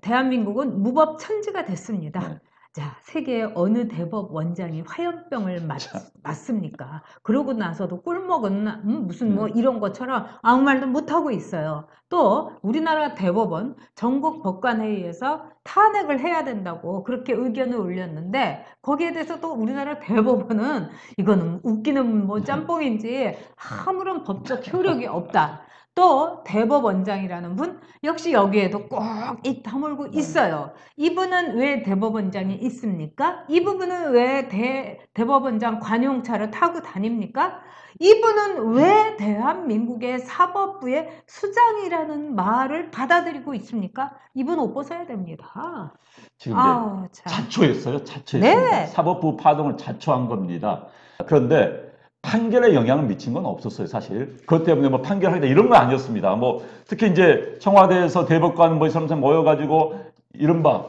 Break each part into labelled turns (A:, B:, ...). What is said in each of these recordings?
A: 대한민국은 무법천지가 됐습니다.
B: 네.
A: 자, 세계 어느 대법원장이 화염병을 맞습니까? 그러고 나서도 꿀먹은 무슨 뭐 이런 것처럼 아무 말도 못하고 있어요. 또 우리나라 대법원 전국법관회의에서 탄핵을 해야 된다고 그렇게 의견을 올렸는데 거기에 대해서 또 우리나라 대법원은 이거는 웃기는 뭐 짬뽕인지 아무런 법적 효력이 없다. 또 대법원장이라는 분 역시 여기에도 꼭 입 다물고 있어요. 이분은 왜 대법원장이 있습니까? 이 부분은 왜 대법원장 관용차를 타고 다닙니까? 이분은 왜 대한민국의 사법부의 수장이라는 말을 받아들이고 있습니까? 이분 옷 벗어야 됩니다.
B: 지금 이제
A: 참.
B: 자초했어요. 자초했습니다.
A: 네.
B: 사법부 파동을 자초한 겁니다. 그런데 판결에 영향을 미친 건 없었어요, 사실. 그것 때문에 뭐 판결하겠다 이런 건 아니었습니다. 뭐 특히 이제 청와대에서 대법관 뭐 이 사람 모여가지고 이른바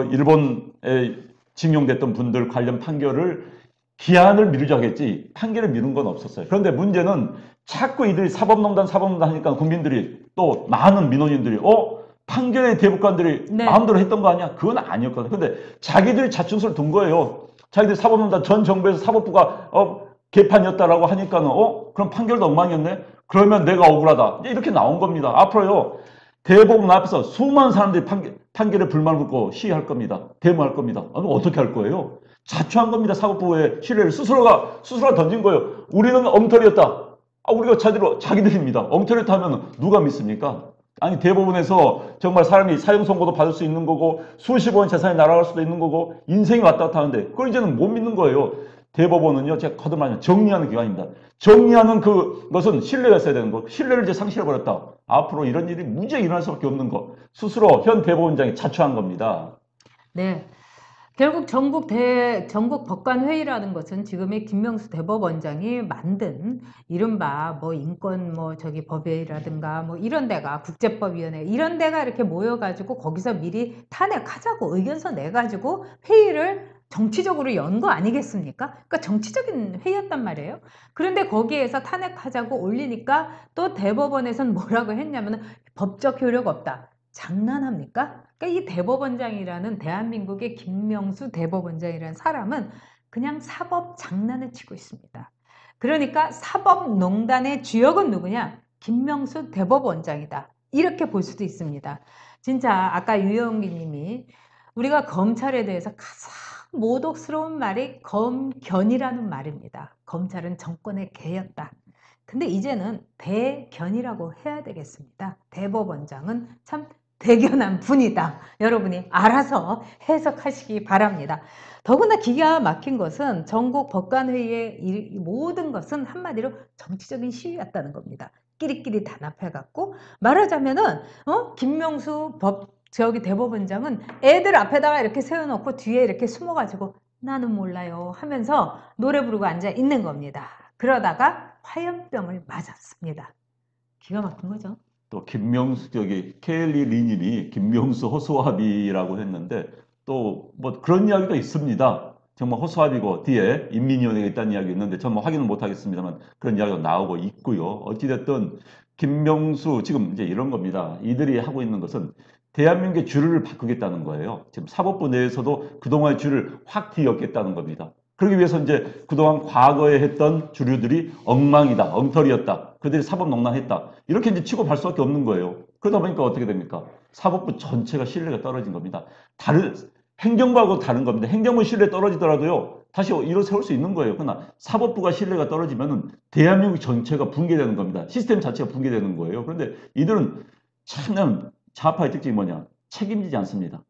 B: 일본에 징용됐던 분들 관련 판결을 기한을 미루자고 했지 판결을 미룬 건 없었어요. 그런데 문제는 자꾸 이들이 사법농단 하니까 국민들이 또 많은 민원인들이 판결의 대법관들이
A: 네.
B: 마음대로 했던 거 아니야? 그건 아니었거든요. 근데 자기들이 자춘수를 둔 거예요. 자기들이 사법농단 전 정부에서 사법부가 개판이었다라고 하니까는 그럼 판결도 엉망이었네? 그러면 내가 억울하다. 이렇게 나온 겁니다. 앞으로요. 대법원 앞에서 수많은 사람들이 판결에 불만을 묻고 시위할 겁니다. 데모할 겁니다. 그럼 어떻게 할 거예요? 자초한 겁니다. 사법부의 신뢰를 스스로가 던진 거예요. 우리는 엉터리였다. 우리가 자기들입니다. 엉터리였다 하면 누가 믿습니까? 아니 대법원에서 정말 사람이 사형 선고도 받을 수 있는 거고 수십 원의 재산이 날아갈 수도 있는 거고 인생이 왔다 갔다 하는데 그걸 이제는 못 믿는 거예요. 대법원은요, 제가 거듭말하면 정리하는 기관입니다. 정리하는 그것은 신뢰가 있어야 되는 거. 신뢰를 이제 상실해버렸다. 앞으로 이런 일이 무지하게 일어날 수밖에 없는 거. 스스로 현 대법원장이 자초한 겁니다.
A: 네. 결국 전국 법관회의라는 것은 지금의 김명수 대법원장이 만든 이른바 뭐 인권 뭐 저기 법회의라든가 뭐 이런 데가 국제법위원회 이런 데가 이렇게 모여가지고 거기서 미리 탄핵하자고 의견서 내가지고 회의를 정치적으로 연 거 아니겠습니까? 그러니까 정치적인 회의였단 말이에요. 그런데 거기에서 탄핵하자고 올리니까 또 대법원에서는 뭐라고 했냐면은 법적 효력 없다. 장난합니까? 그러니까 이 대법원장이라는 대한민국의 김명수 대법원장이라는 사람은 그냥 사법 장난을 치고 있습니다. 그러니까 사법농단의 주역은 누구냐? 김명수 대법원장이다. 이렇게 볼 수도 있습니다. 진짜 아까 유영기 님이 우리가 검찰에 대해서 가장 모독스러운 말이 검견이라는 말입니다. 검찰은 정권의 개였다. 근데 이제는 대견이라고 해야 되겠습니다. 대법원장은 참 대견한 분이다. 여러분이 알아서 해석하시기 바랍니다. 더구나 기가 막힌 것은 전국 법관회의의 이 모든 것은 한마디로 정치적인 시위였다는 겁니다. 끼리끼리 단합해갖고 말하자면은 김명수 대법원장은 애들 앞에다가 이렇게 세워놓고 뒤에 이렇게 숨어가지고 나는 몰라요 하면서 노래 부르고 앉아 있는 겁니다. 그러다가 화염병을 맞았습니다. 기가 막힌 거죠.
B: 또 김명수 케일리 리님이 김명수 허수아비라고 했는데 또 뭐 그런 이야기도 있습니다. 정말 허수아비고 뒤에 인민위원회가 있다는 이야기 있는데 저는 확인은 못하겠습니다만 그런 이야기가 나오고 있고요. 어찌됐든 김명수 지금 이제 이런 겁니다. 이들이 하고 있는 것은 대한민국의 주류를 바꾸겠다는 거예요. 지금 사법부 내에서도 그동안의 주류를 확 뒤엎겠다는 겁니다. 그러기 위해서 이제 그동안 과거에 했던 주류들이 엉망이다, 엉터리였다, 그들이 사법농단했다 이렇게 이제 치고 갈 수밖에 없는 거예요. 그러다 보니까 어떻게 됩니까? 사법부 전체가 신뢰가 떨어진 겁니다. 행정부하고 다른 겁니다. 행정부 신뢰 떨어지더라도요, 다시 일어세울 수 있는 거예요. 그러나 사법부가 신뢰가 떨어지면은 대한민국 전체가 붕괴되는 겁니다. 시스템 자체가 붕괴되는 거예요. 그런데 이들은 참 좌파의 특징이 뭐냐? 책임지지 않습니다.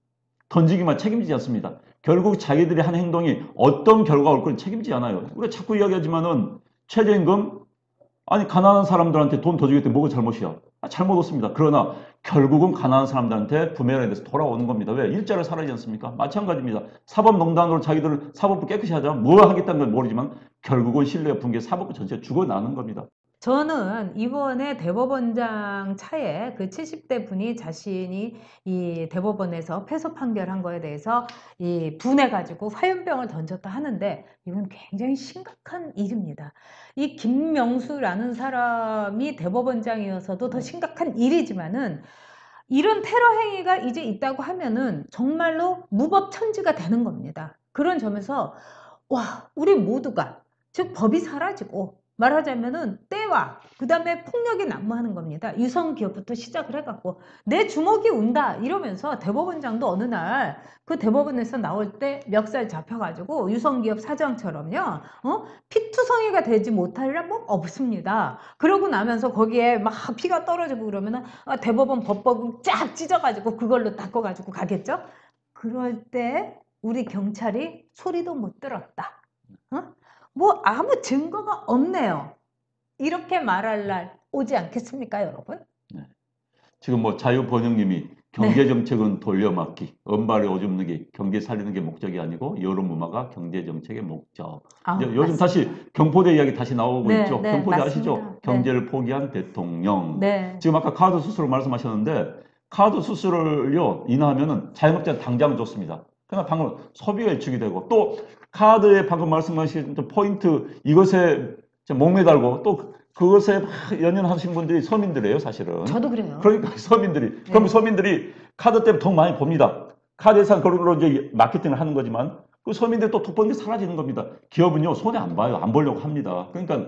B: 던지기만 책임지지 않습니다. 결국 자기들이 한 행동이 어떤 결과가 올 건 책임지지 않아요. 우리가 자꾸 이야기하지만은 최저임금 아니 가난한 사람들한테 돈 더 주겠다는 뭐가 잘못이야? 잘못 없습니다. 그러나 결국은 가난한 사람들한테 부메랑에서 돌아오는 겁니다. 왜? 일자를 살아야지 않습니까? 마찬가지입니다. 사법농단으로 자기들 사법부 깨끗이 하자. 뭐 하겠다는 건 모르지만 결국은 신뢰가 붕괴 사법부 전체가 죽어나는 겁니다.
A: 저는 이번에 대법원장 차에 그 70대 분이 자신이 이 대법원에서 패소 판결한 거에 대해서 이 분해가지고 화염병을 던졌다 하는데 이건 굉장히 심각한 일입니다. 이 김명수라는 사람이 대법원장이어서도 더 심각한 일이지만은 이런 테러 행위가 이제 있다고 하면은 정말로 무법천지가 되는 겁니다. 그런 점에서 와, 우리 모두가 즉 법이 사라지고 말하자면은 때와 그 다음에 폭력이 난무하는 겁니다. 유성기업부터 시작을 해갖고 내 주먹이 운다 이러면서 대법원장도 어느 날 그 대법원에서 나올 때 멱살 잡혀가지고 유성기업 사장처럼요, 피투성이가 되지 못할 일 뭐 없습니다. 그러고 나면서 거기에 막 피가 떨어지고 그러면은 대법원 법법은 쫙 찢어가지고 그걸로 닦아가지고 가겠죠? 그럴 때 우리 경찰이 소리도 못 들었다. 뭐 아무 증거가 없네요. 이렇게 말할 날 오지 않겠습니까, 여러분?
B: 네. 지금 뭐 자유번영님이 경제정책은 돌려막기, 언발에 오줌 누기, 경제 살리는 게 목적이 아니고 여론무마가 경제정책의 목적. 이제 요즘
A: 맞습니다.
B: 다시 경포대 이야기 다시 나오고
A: 네,
B: 있죠.
A: 네,
B: 경포대
A: 맞습니다.
B: 아시죠? 경제를 포기한 대통령.
A: 네.
B: 지금 아까 카드 수수료 말씀하셨는데 카드 수수료를요 인하하면은 자영업자 당장 좋습니다. 그러나 방금 소비가 일축이 되고 또 카드에 방금 말씀하신 포인트 이것에 목매달고 또 그것에 막 연연하신 분들이 서민들이에요, 사실은.
A: 저도 그래요.
B: 그러니까 서민들이 그럼
A: 네.
B: 서민들이 카드 때문에 돈 많이 법니다. 카드에서 그걸로 이제 마케팅을 하는 거지만 그 서민들이 또 돈 게 사라지는 겁니다. 기업은요 손해 안 봐요. 안 벌려고 합니다. 그러니까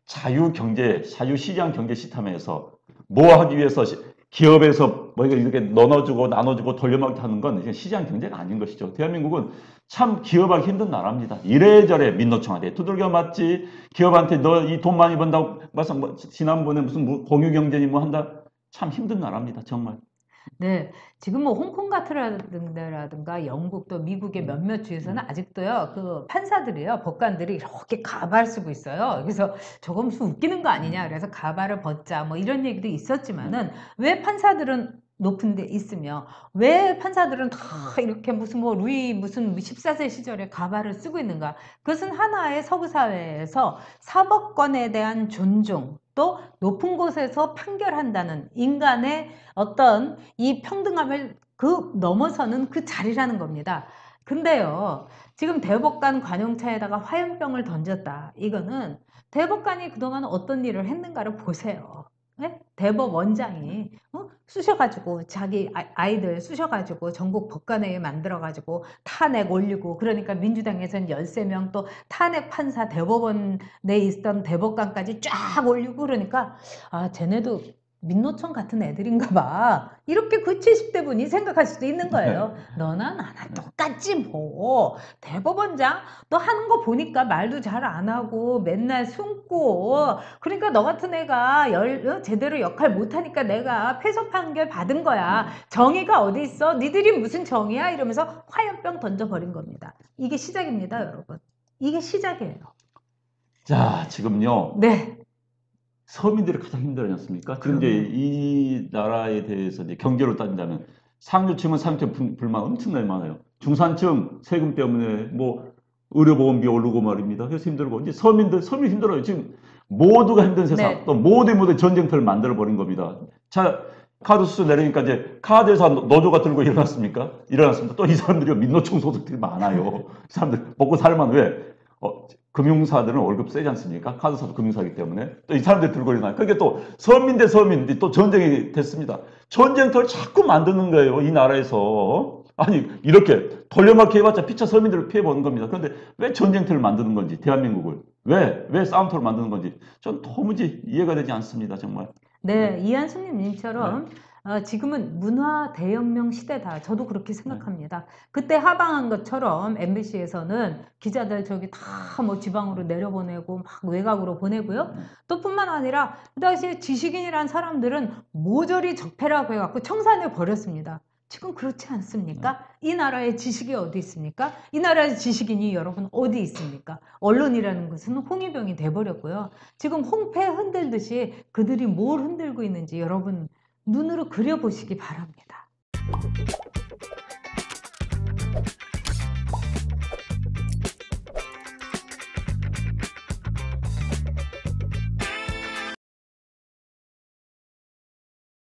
B: 자유 경제, 자유 시장 경제 시스템에서 뭐 하기 위해서 기업에서 뭐 이렇게 나눠주고 나눠주고 돌려막기 하는 건 이제 시장 경제가 아닌 것이죠. 대한민국은 참 기업하기 힘든 나라입니다. 이래저래 민노총한테 두들겨 맞지. 기업한테 너 이 돈 많이 번다고 말씀 지난번에 무슨 공유경제니 뭐 한다. 참 힘든 나라입니다. 정말.
A: 네, 지금 뭐 홍콩 같은 데라든가 영국 또 미국의 몇몇 주에서는 아직도요 그 판사들이요 법관들이 이렇게 가발 쓰고 있어요. 그래서 저거 무슨 웃기는 거 아니냐 그래서 가발을 벗자 뭐 이런 얘기도 있었지만은 왜 판사들은 높은 데 있으며 왜 판사들은 다 이렇게 무슨 뭐 루이 무슨 14세 시절에 가발을 쓰고 있는가? 그것은 하나의 서구 사회에서 사법권에 대한 존중 또 높은 곳에서 판결한다는 인간의 어떤 이 평등함을 그 넘어서는 그 자리라는 겁니다. 근데요, 지금 대법관 관용차에다가 화염병을 던졌다. 이거는 대법관이 그동안 어떤 일을 했는가를 보세요. 네? 대법원장이 쑤셔가지고 자기 아이들 쑤셔가지고 전국 법관회의 만들어가지고 탄핵 올리고 그러니까 민주당에서는 13명 또 탄핵 판사 대법원에 있던 대법관까지 쫙 올리고 그러니까 아 쟤네도 민노총 같은 애들인가 봐. 이렇게 그 70대 분이 생각할 수도 있는 거예요. 너나 나나 똑같지 뭐. 대법원장 너 하는 거 보니까 말도 잘 안 하고 맨날 숨고 그러니까 너 같은 애가 제대로 역할 못하니까 내가 패소 판결 받은 거야. 정의가 어디 있어? 니들이 무슨 정의야? 이러면서 화염병 던져버린 겁니다. 이게 시작입니다, 여러분. 이게 시작이에요.
B: 자, 지금요.
A: 네.
B: 서민들이 가장 힘들지 않습니까? 지금 이제 이 나라에 대해서 이제 경제로 따진다면 상류층은 상류층 불만 엄청나게 많아요. 중산층 세금 때문에 뭐 의료보험비 오르고 말입니다. 그래서 힘들고 이제 서민 힘들어요. 지금 모두가 힘든 세상,
A: 네.
B: 또 모두 전쟁터를 만들어 버린 겁니다. 자, 카드 수수 내리니까 이제 카드에서 노조가 들고 일어났습니까? 일어났습니다. 또 이 사람들이 민노총 소득들이 많아요. 이 사람들 먹고 살만 왜? 금융사들은 월급 세지 않습니까? 카드사도 금융사이기 때문에. 또 이 사람들이 들고 일어나요. 그게 또 서민 대 서민, 또 전쟁이 됐습니다. 전쟁터를 자꾸 만드는 거예요. 이 나라에서. 아니, 이렇게 돌려막기 해봤자 피차 서민들을 피해보는 겁니다. 그런데 왜 전쟁터를 만드는 건지, 대한민국을. 왜 싸움터를 만드는 건지. 전 도무지 이해가 되지 않습니다. 정말.
A: 네, 이한숙님처럼 지금은 문화 대혁명 시대다. 저도 그렇게 생각합니다. 그때 하방한 것처럼 MBC에서는 기자들 저기 다 뭐 지방으로 내려보내고 막 외곽으로 보내고요. 또 뿐만 아니라 그 당시에 지식인이란 사람들은 모조리 적폐라고 해갖고 청산해 버렸습니다. 지금 그렇지 않습니까? 이 나라에 지식이 어디 있습니까? 이 나라의 지식인이 여러분 어디 있습니까? 언론이라는 것은 홍위병이 돼버렸고요. 지금 홍패 흔들듯이 그들이 뭘 흔들고 있는지 여러분 눈으로 그려보시기 바랍니다.